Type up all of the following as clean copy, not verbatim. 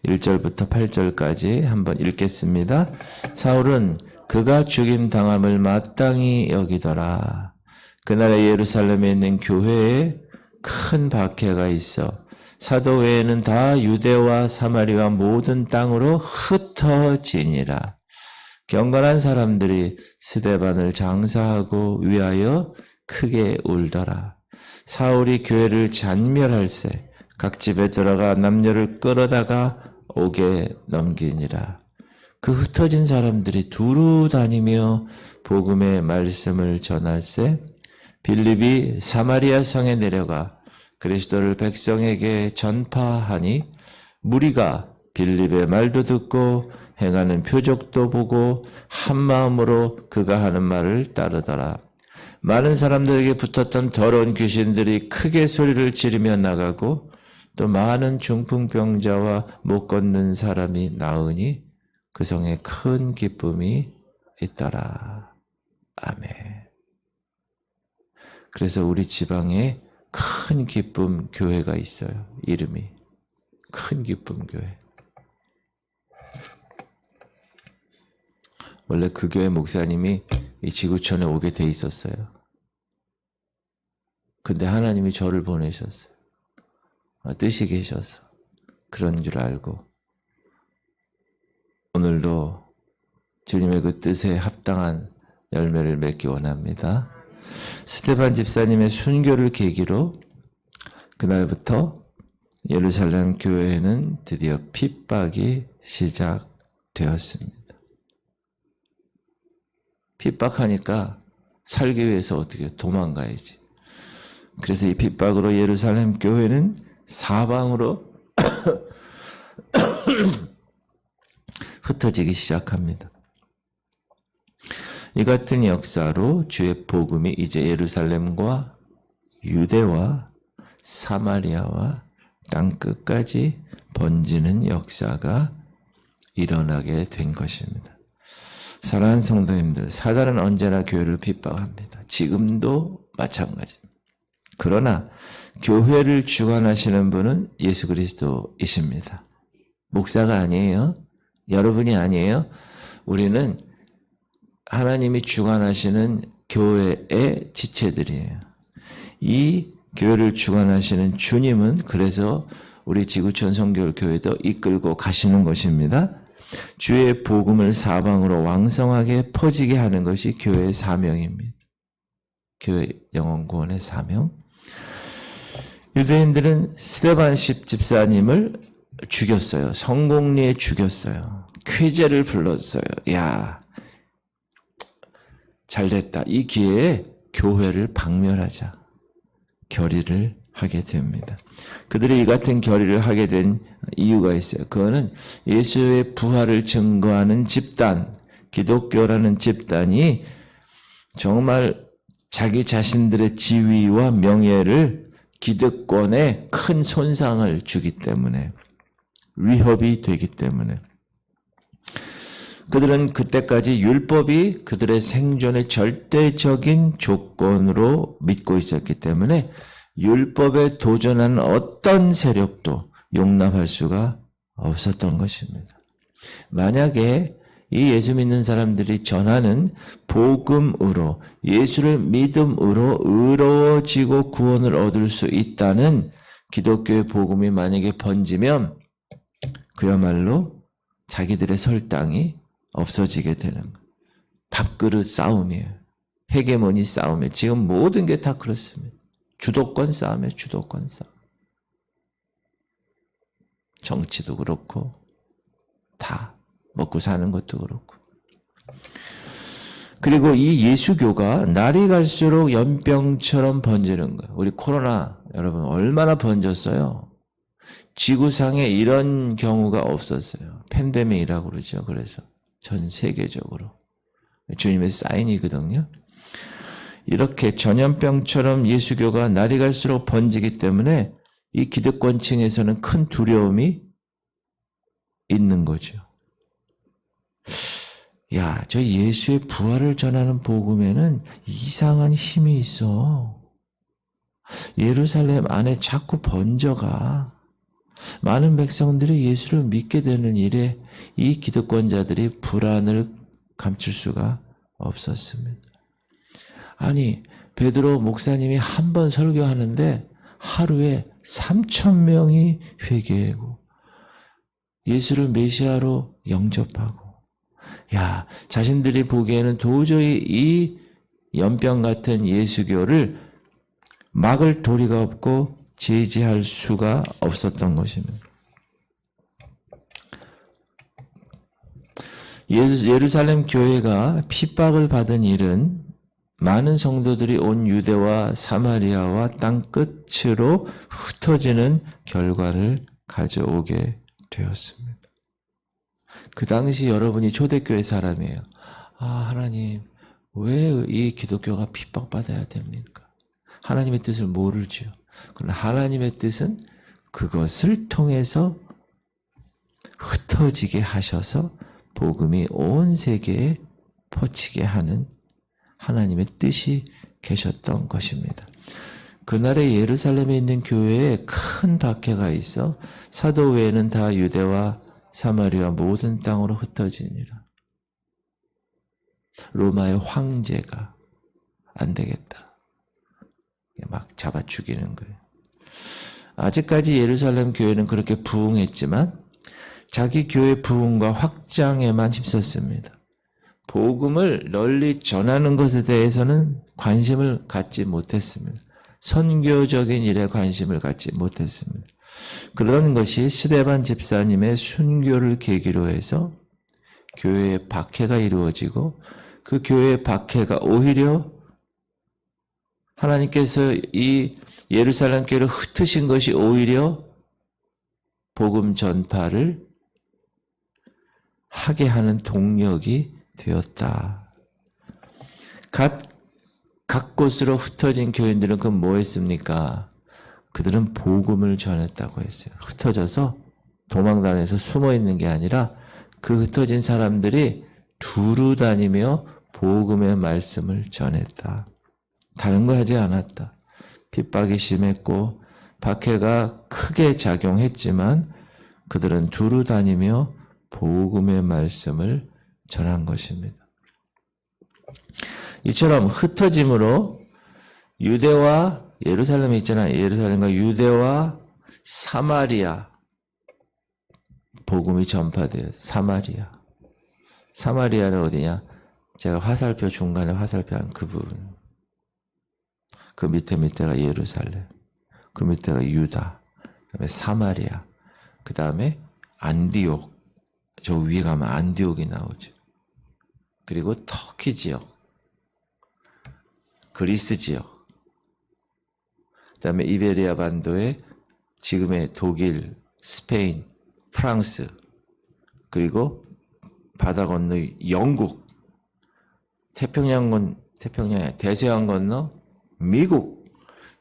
1절부터 8절까지 한번 읽겠습니다. 사울은 그가 죽임 당함을 마땅히 여기더라. 그날에 예루살렘에 있는 교회에 큰 박해가 있어 사도 외에는 다 유대와 사마리아 모든 땅으로 흩어지니라. 경건한 사람들이 스데반을 장사하고 위하여 크게 울더라. 사울이 교회를 잔멸할세 각 집에 들어가 남녀를 끌어다가 옥에 넘기니라. 그 흩어진 사람들이 두루 다니며 복음의 말씀을 전할세 빌립이 사마리아 성에 내려가 그리스도를 백성에게 전파하니 무리가 빌립의 말도 듣고 행하는 표적도 보고 한 마음으로 그가 하는 말을 따르더라. 많은 사람들에게 붙었던 더러운 귀신들이 크게 소리를 지르며 나가고 또 많은 중풍병자와 못 걷는 사람이 나으니 그 성에 큰 기쁨이 있더라. 아멘. 그래서 우리 지방에 큰 기쁨 교회가 있어요. 이름이 큰 기쁨 교회. 원래 그 교회 목사님이 이 지구촌에 오게 돼 있었어요. 근데 하나님이 저를 보내셨어요. 뜻이 계셔서 그런 줄 알고 오늘도 주님의 그 뜻에 합당한 열매를 맺기 원합니다. 스데반 집사님의 순교를 계기로 그날부터 예루살렘 교회에는 드디어 핍박이 시작되었습니다. 핍박하니까 살기 위해서 어떻게 도망가야지. 그래서 이 핍박으로 예루살렘 교회는 사방으로 흩어지기 시작합니다. 이 같은 역사로 주의 복음이 이제 예루살렘과 유대와 사마리아와 땅끝까지 번지는 역사가 일어나게 된 것입니다. 사랑하는 성도님들, 사단은 언제나 교회를 핍박합니다. 지금도 마찬가지입니다. 그러나 교회를 주관하시는 분은 예수 그리스도이십니다. 목사가 아니에요. 여러분이 아니에요. 우리는 하나님이 주관하시는 교회의 지체들이에요. 이 교회를 주관하시는 주님은 그래서 우리 지구촌 성결교회도 이끌고 가시는 것입니다. 주의 복음을 사방으로 왕성하게 퍼지게 하는 것이 교회의 사명입니다. 교회 영혼 구원의 사명. 유대인들은 스데반 집사님을 죽였어요. 성공리에 죽였어요. 쾌제를 불렀어요. 야, 잘됐다. 이 기회에 교회를 박멸하자. 결의를 하게 됩니다. 그들이 이 같은 결의를 하게 된 이유가 있어요. 그거는 예수의 부활을 증거하는 집단, 기독교라는 집단이 정말 자기 자신들의 지위와 명예를 기득권에 큰 손상을 주기 때문에, 위협이 되기 때문에 그들은 그때까지 율법이 그들의 생존의 절대적인 조건으로 믿고 있었기 때문에 율법에 도전하는 어떤 세력도 용납할 수가 없었던 것입니다. 만약에 이 예수 믿는 사람들이 전하는 복음으로 예수를 믿음으로 의로워지고 구원을 얻을 수 있다는 기독교의 복음이 만약에 번지면 그야말로 자기들의 설당이 없어지게 되는 거예요. 밥그릇 싸움이에요. 헤게모니 싸움이에요. 지금 모든 게 다 그렇습니다. 주도권 싸움이에요. 주도권 싸움. 정치도 그렇고 다 먹고 사는 것도 그렇고. 그리고 이 예수교가 날이 갈수록 연병처럼 번지는 거예요. 우리 코로나 여러분 얼마나 번졌어요. 지구상에 이런 경우가 없었어요. 팬데믹이라고 그러죠. 그래서 전 세계적으로 주님의 사인이거든요. 이렇게 전염병처럼 예수교가 날이 갈수록 번지기 때문에 이 기득권층에서는 큰 두려움이 있는 거죠. 야, 저 예수의 부활을 전하는 복음에는 이상한 힘이 있어. 예루살렘 안에 자꾸 번져가. 많은 백성들이 예수를 믿게 되는 일에 이 기득권자들이 불안을 감출 수가 없었습니다. 아니, 베드로 목사님이 한 번 설교하는데 하루에 3,000명이 회개하고 예수를 메시아로 영접하고, 야, 자신들이 보기에는 도저히 이 연병 같은 예수교를 막을 도리가 없고 제지할 수가 없었던 것입니다. 예루살렘 교회가 핍박을 받은 일은 많은 성도들이 온 유대와 사마리아와 땅 끝으로 흩어지는 결과를 가져오게 되었습니다. 그 당시 여러분이 초대교회 사람이에요. 아, 하나님, 왜 이 기독교가 핍박받아야 됩니까? 하나님의 뜻을 모르지요. 그러나 하나님의 뜻은 그것을 통해서 흩어지게 하셔서 복음이 온 세계에 퍼지게 하는 하나님의 뜻이 계셨던 것입니다. 그날의 예루살렘에 있는 교회에 큰 박해가 있어 사도 외에는 다 유대와 사마리아 모든 땅으로 흩어지니라. 로마의 황제가 안 되겠다, 막 잡아 죽이는 거예요. 아직까지 예루살렘 교회는 그렇게 부흥했지만 자기 교회 부흥과 확장에만 힘썼습니다. 복음을 널리 전하는 것에 대해서는 관심을 갖지 못했습니다. 선교적인 일에 관심을 갖지 못했습니다. 그런 것이 스데반 집사님의 순교를 계기로 해서 교회의 박해가 이루어지고, 그 교회의 박해가 오히려 하나님께서 이 예루살렘 교회를 흩으신 것이 오히려 복음 전파를 하게 하는 동력이 되었다. 각 곳으로 흩어진 교인들은 그럼 뭐 했습니까? 그들은 복음을 전했다고 했어요. 흩어져서 도망다녀서 숨어 있는 게 아니라 그 흩어진 사람들이 두루 다니며 복음의 말씀을 전했다. 다른 거 하지 않았다. 핍박이 심했고 박해가 크게 작용했지만 그들은 두루 다니며 복음의 말씀을 전한 것입니다. 이처럼 흩어짐으로 유대와 예루살렘에 있잖아요. 예루살렘과 유대와 사마리아 복음이 전파돼요. 사마리아는 어디냐? 제가 화살표 중간에 화살표한 그 부분. 그 밑에가 예루살렘. 그 밑에가 유다. 그다음에 사마리아. 그 다음에 안디옥. 저 위에 가면 안디옥이 나오죠. 그리고 터키 지역. 그리스 지역. 그 다음에 이베리아 반도의 지금의 독일, 스페인, 프랑스, 그리고 바다 건너 영국, 대서양 건너 미국,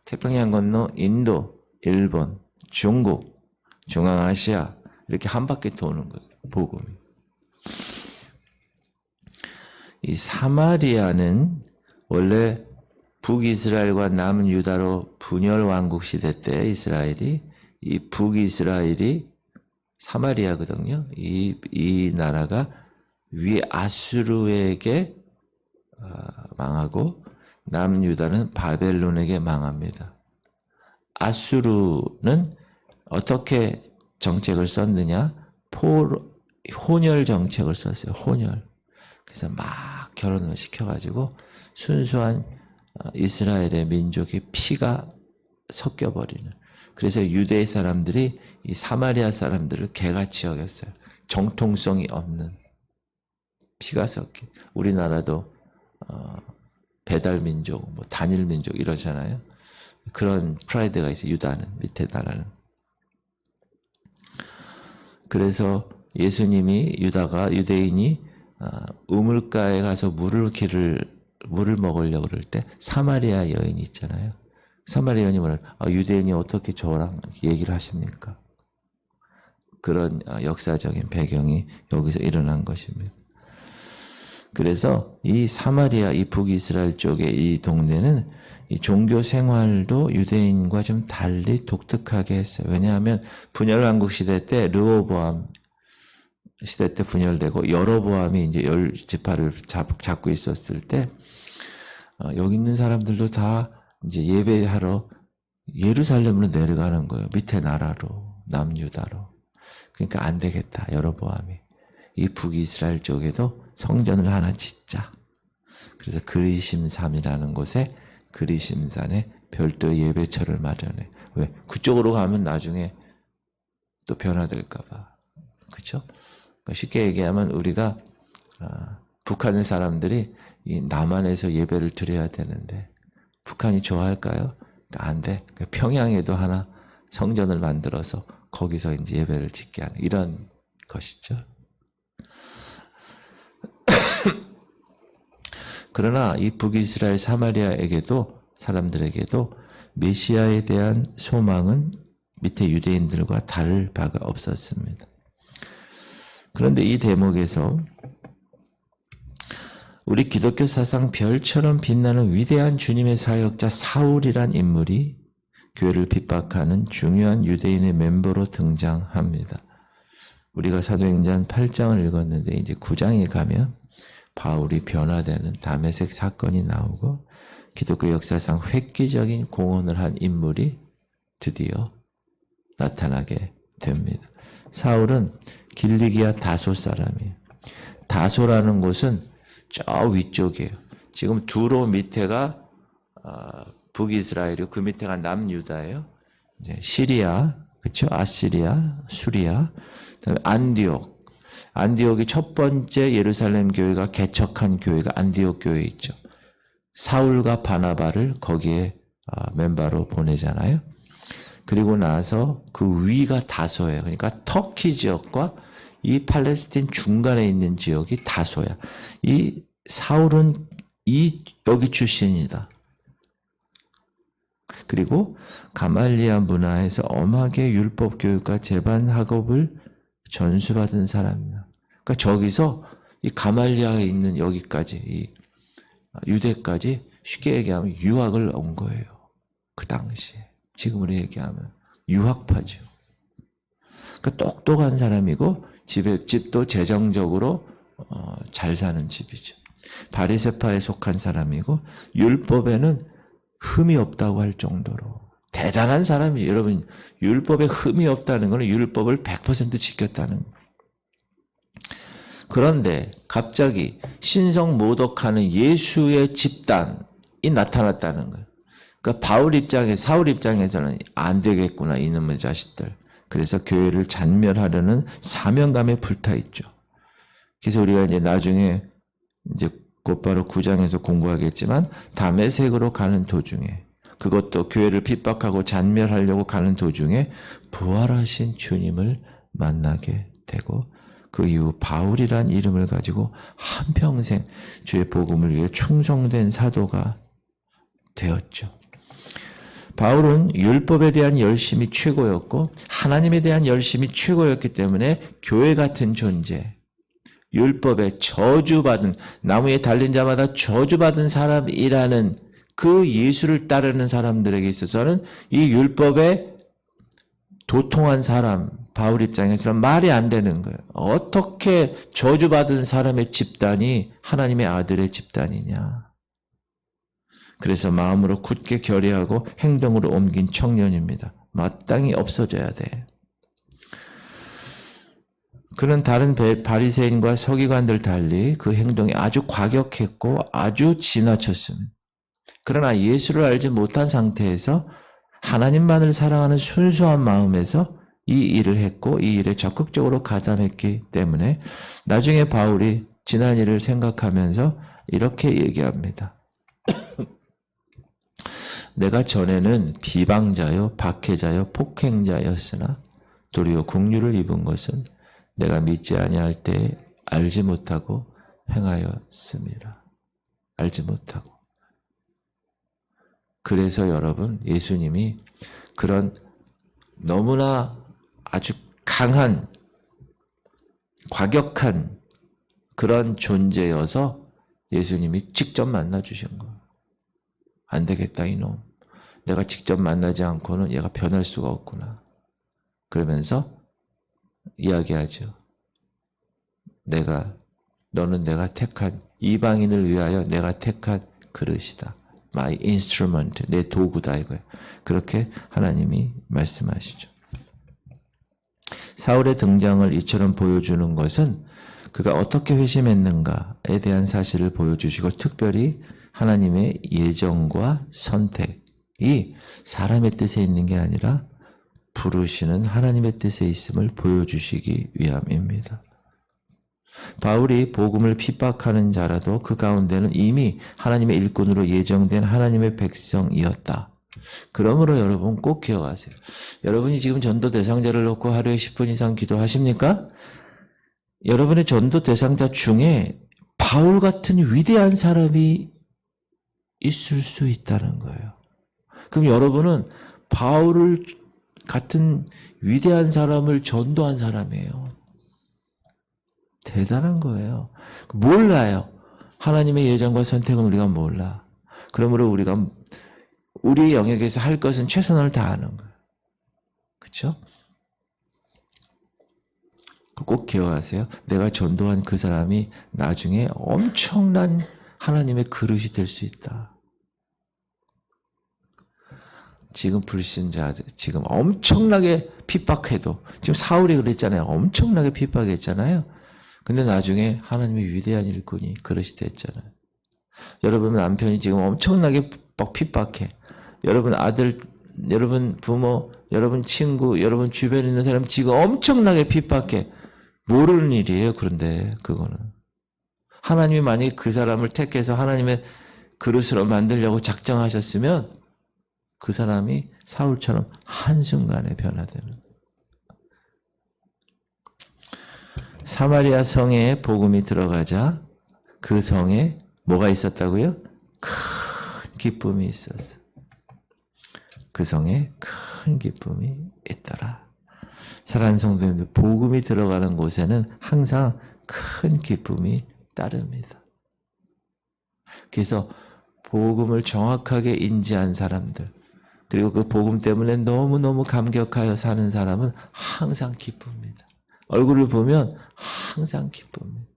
태평양 건너 인도, 일본, 중국, 중앙아시아, 이렇게 한 바퀴 도는 거예요, 복음이. 이 사마리아는 원래 북이스라엘과 남유다로 분열 왕국 시대 때 이스라엘이, 이 북이스라엘이 사마리아거든요. 이 나라가 위 아수르에게 망하고 남유다는 바벨론에게 망합니다. 아수르는 어떻게 정책을 썼느냐? 혼혈 정책을 썼어요. 혼혈. 그래서 막 결혼을 시켜가지고 순수한 이스라엘의 민족의 피가 섞여버리는. 그래서 유대 사람들이 이 사마리아 사람들을 개같이 여겼어요. 정통성이 없는, 피가 섞인. 우리나라도 배달 민족, 뭐 단일 민족 이러잖아요. 그런 프라이드가 있어요. 유다는, 밑에 나라는. 그래서 예수님이 유대인이 우물가에 가서 물을 먹으려고 그럴 때 사마리아 여인이 있잖아요. 사마리아 여인이 뭐라, 유대인이 어떻게 저랑 얘기를 하십니까? 그런 역사적인 배경이 여기서 일어난 것입니다. 그래서 이 사마리아, 이 북이스라엘 쪽의 이 동네는 이 종교 생활도 유대인과 좀 달리 독특하게 했어요. 왜냐하면 분열왕국 시대 때 르호보암 시대 때 분열되고 여로보암이 이제 10지파를 잡고 있었을 때 여기 있는 사람들도 다 이제 예배하러 예루살렘으로 내려가는 거예요. 밑에 나라로, 남유다로. 그러니까 안 되겠다. 여로보암이. 이 북이스라엘 쪽에도 성전을 하나 짓자. 그래서 그리심산이라는 곳에 그리심산에 별도 예배처를 마련해. 왜? 그쪽으로 가면 나중에 또 변화될까 봐. 그렇죠? 그러니까 쉽게 얘기하면 우리가 북한 사람들이 이 남한에서 예배를 드려야 되는데 북한이 좋아할까요? 그러니까 안 돼. 그러니까 평양에도 하나 성전을 만들어서 거기서 이제 예배를 짓게 하는 이런 것이죠. 그러나 이 북이스라엘 사마리아에게도 사람들에게도 메시아에 대한 소망은 밑에 유대인들과 다를 바가 없었습니다. 그런데 이 대목에서 우리 기독교 사상 별처럼 빛나는 위대한 주님의 사역자 사울이란 인물이 교회를 핍박하는 중요한 유대인의 멤버로 등장합니다. 우리가 사도행전 8장을 읽었는데 이제 9장에 가면 바울이 변화되는 다메섹 사건이 나오고 기독교 역사상 획기적인 공헌을 한 인물이 드디어 나타나게 됩니다. 사울은 길리기아 다소 사람이에요. 다소라는 곳은 저 위쪽이에요. 지금 두로 밑에가 북이스라엘이고 그 밑에가 남유다예요. 이제 시리아, 그렇죠? 아시리아, 수리아, 그다음에 안디옥. 안디옥이 첫 번째 예루살렘 교회가 개척한 교회가 안디옥 교회 있죠. 사울과 바나바를 거기에 멤버로 보내잖아요. 그리고 나서 그 위가 다소예요. 그러니까 터키 지역과 이 팔레스틴 중간에 있는 지역이 다소야. 이 사울은 여기 출신이다. 그리고 가말리아 문화에서 엄하게 율법 교육과 재반 학업을 전수받은 사람이야. 그러니까 저기서 이 가말리아에 있는 여기까지 이 유대까지 쉽게 얘기하면 유학을 온 거예요. 그 당시에. 지금으로 얘기하면 유학파죠. 그러니까 똑똑한 사람이고 집도 재정적으로 잘 사는 집이죠. 바리새파에 속한 사람이고 율법에는 흠이 없다고 할 정도로 대단한 사람이에요. 여러분 율법에 흠이 없다는 것은 율법을 100% 지켰다는 거예요. 그런데 갑자기 신성 모독하는 예수의 집단이 나타났다는 거예요. 그러니까 사울 입장에서는 안 되겠구나 이놈의 자식들. 그래서 교회를 잔멸하려는 사명감에 불타 있죠. 그래서 우리가 이제 나중에 이제 곧바로 9장에서 공부하겠지만 다메섹으로 가는 도중에 그것도 교회를 핍박하고 잔멸하려고 가는 도중에 부활하신 주님을 만나게 되고 그 이후 바울이란 이름을 가지고 한평생 주의 복음을 위해 충성된 사도가 되었죠. 바울은 율법에 대한 열심이 최고였고 하나님에 대한 열심이 최고였기 때문에 교회 같은 존재, 율법에 저주받은 나무에 달린 자마다 저주받은 사람이라는 그 예수를 따르는 사람들에게 있어서는 이 율법에 도통한 사람 바울 입장에서는 말이 안 되는 거예요. 어떻게 저주받은 사람의 집단이 하나님의 아들의 집단이냐. 그래서 마음으로 굳게 결의하고 행동으로 옮긴 청년입니다. 마땅히 없어져야 돼. 그는 다른 바리새인과 서기관들 달리 그 행동이 아주 과격했고 아주 지나쳤습니다. 그러나 예수를 알지 못한 상태에서 하나님만을 사랑하는 순수한 마음에서 이 일을 했고 이 일에 적극적으로 가담했기 때문에 나중에 바울이 지난 일을 생각하면서 이렇게 얘기합니다. 내가 전에는 비방자요, 박해자요, 폭행자였으나 도리어 긍휼을 입은 것은 내가 믿지 아니할 때에 알지 못하고 행하였습니다. 알지 못하고. 그래서 여러분 예수님이 그런 너무나 아주 강한 과격한 그런 존재여서 예수님이 직접 만나 주신 거예요. 안 되겠다 이놈. 내가 직접 만나지 않고는 얘가 변할 수가 없구나. 그러면서 이야기하죠. 너는 내가 택한 이방인을 위하여 내가 택한 그릇이다. My instrument, 내 도구다 이거예요. 그렇게 하나님이 말씀하시죠. 사울의 등장을 이처럼 보여주는 것은 그가 어떻게 회심했는가에 대한 사실을 보여주시고 특별히 하나님의 예정과 선택이 사람의 뜻에 있는 게 아니라 부르시는 하나님의 뜻에 있음을 보여주시기 위함입니다. 바울이 복음을 핍박하는 자라도 그 가운데는 이미 하나님의 일꾼으로 예정된 하나님의 백성이었다. 그러므로 여러분 꼭 기억하세요. 여러분이 지금 전도 대상자를 놓고 하루에 10분 이상 기도하십니까? 여러분의 전도 대상자 중에 바울 같은 위대한 사람이 있을 수 있다는 거예요. 그럼 여러분은 바울 같은 위대한 사람을 전도한 사람이에요. 대단한 거예요. 몰라요. 하나님의 예정과 선택은 우리가 몰라. 그러므로 우리가 우리의 영역에서 할 것은 최선을 다하는 거예요. 그렇죠? 꼭 기억하세요. 내가 전도한 그 사람이 나중에 엄청난 하나님의 그릇이 될 수 있다. 지금 불신자들, 지금 엄청나게 핍박해도, 지금 사울이 그랬잖아요. 엄청나게 핍박했잖아요. 근데 나중에 하나님의 위대한 일꾼이 그릇이 됐잖아요. 여러분 남편이 지금 엄청나게 핍박해. 여러분 아들, 여러분 부모, 여러분 친구, 여러분 주변에 있는 사람 지금 엄청나게 핍박해. 모르는 일이에요. 그런데 그거는. 하나님이 만약에 그 사람을 택해서 하나님의 그릇으로 만들려고 작정하셨으면 그 사람이 사울처럼 한순간에 변화되는. 사마리아 성에 복음이 들어가자 그 성에 뭐가 있었다고요? 큰 기쁨이 있었어. 그 성에 큰 기쁨이 있더라. 사랑하는 성도님들, 복음이 들어가는 곳에는 항상 큰 기쁨이 따릅니다. 그래서 복음을 정확하게 인지한 사람들, 그리고 그 복음 때문에 너무너무 감격하여 사는 사람은 항상 기쁩니다. 얼굴을 보면 항상 기쁩니다.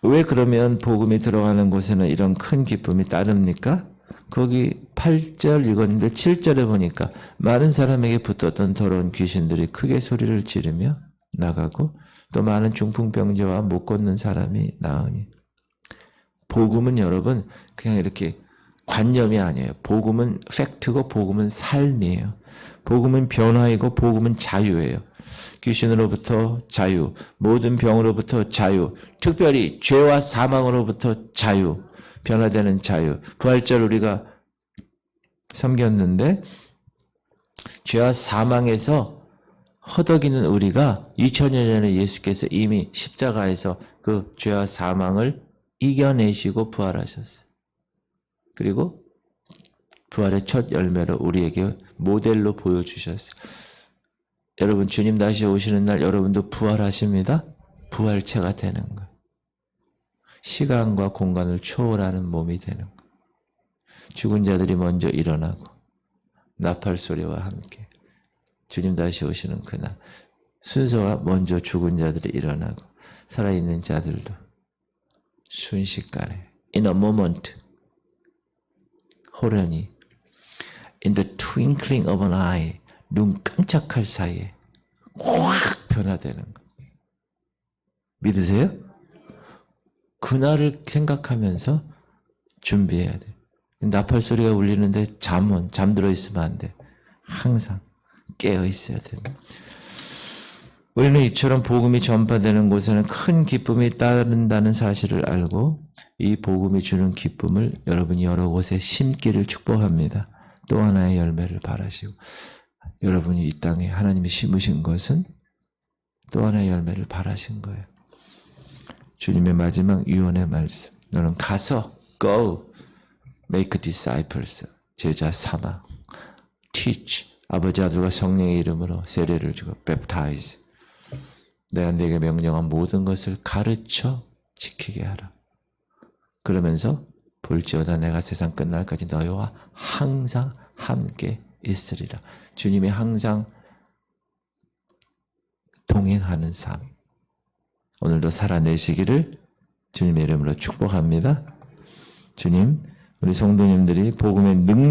왜 그러면 복음이 들어가는 곳에는 이런 큰 기쁨이 따릅니까? 거기 8절 읽었는데 7절에 보니까 많은 사람에게 붙었던 더러운 귀신들이 크게 소리를 지르며 나가고 또 많은 중풍병자와 못 걷는 사람이 나으니. 복음은 여러분 그냥 이렇게 관념이 아니에요. 복음은 팩트고 복음은 삶이에요. 복음은 변화이고 복음은 자유예요. 귀신으로부터 자유, 모든 병으로부터 자유, 특별히 죄와 사망으로부터 자유, 변화되는 자유. 부활절 우리가 섬겼는데 죄와 사망에서 허덕이는 우리가 2000년 전에 예수께서 이미 십자가에서 그 죄와 사망을 이겨내시고 부활하셨어요. 그리고 부활의 첫 열매로 우리에게 모델로 보여주셨어요. 여러분 주님 다시 오시는 날 여러분도 부활하십니다. 부활체가 되는 거예요. 시간과 공간을 초월하는 몸이 되는 거예요. 죽은 자들이 먼저 일어나고 나팔 소리와 함께 주님 다시 오시는 그날 순서가 먼저 죽은 자들이 일어나고 살아있는 자들도 순식간에 in a moment 호련히 in the twinkling of an eye 눈 깜짝할 사이에 확 변화되는 거 믿으세요? 그날을 생각하면서 준비해야 돼. 나팔 소리가 울리는데 잠들어 있으면 안 돼. 항상 깨어 있어야 됩니다. 우리는 이처럼 복음이 전파되는 곳에는 큰 기쁨이 따른다는 사실을 알고 이 복음이 주는 기쁨을 여러분이 여러 곳에 심기를 축복합니다. 또 하나의 열매를 바라시고 여러분이 이 땅에 하나님이 심으신 것은 또 하나의 열매를 바라신 거예요. 주님의 마지막 유언의 말씀. 너는 가서 go make disciples 제자 삼아 teach 아버지 아들과 성령의 이름으로 세례를 주고 baptize 내가 네게 명령한 모든 것을 가르쳐 지키게 하라. 그러면서 볼지어다 내가 세상 끝날까지 너희와 항상 함께 있으리라. 주님이 항상 동행하는 삶. 오늘도 살아내시기를 주님의 이름으로 축복합니다. 주님, 우리 성도님들이 복음의 능력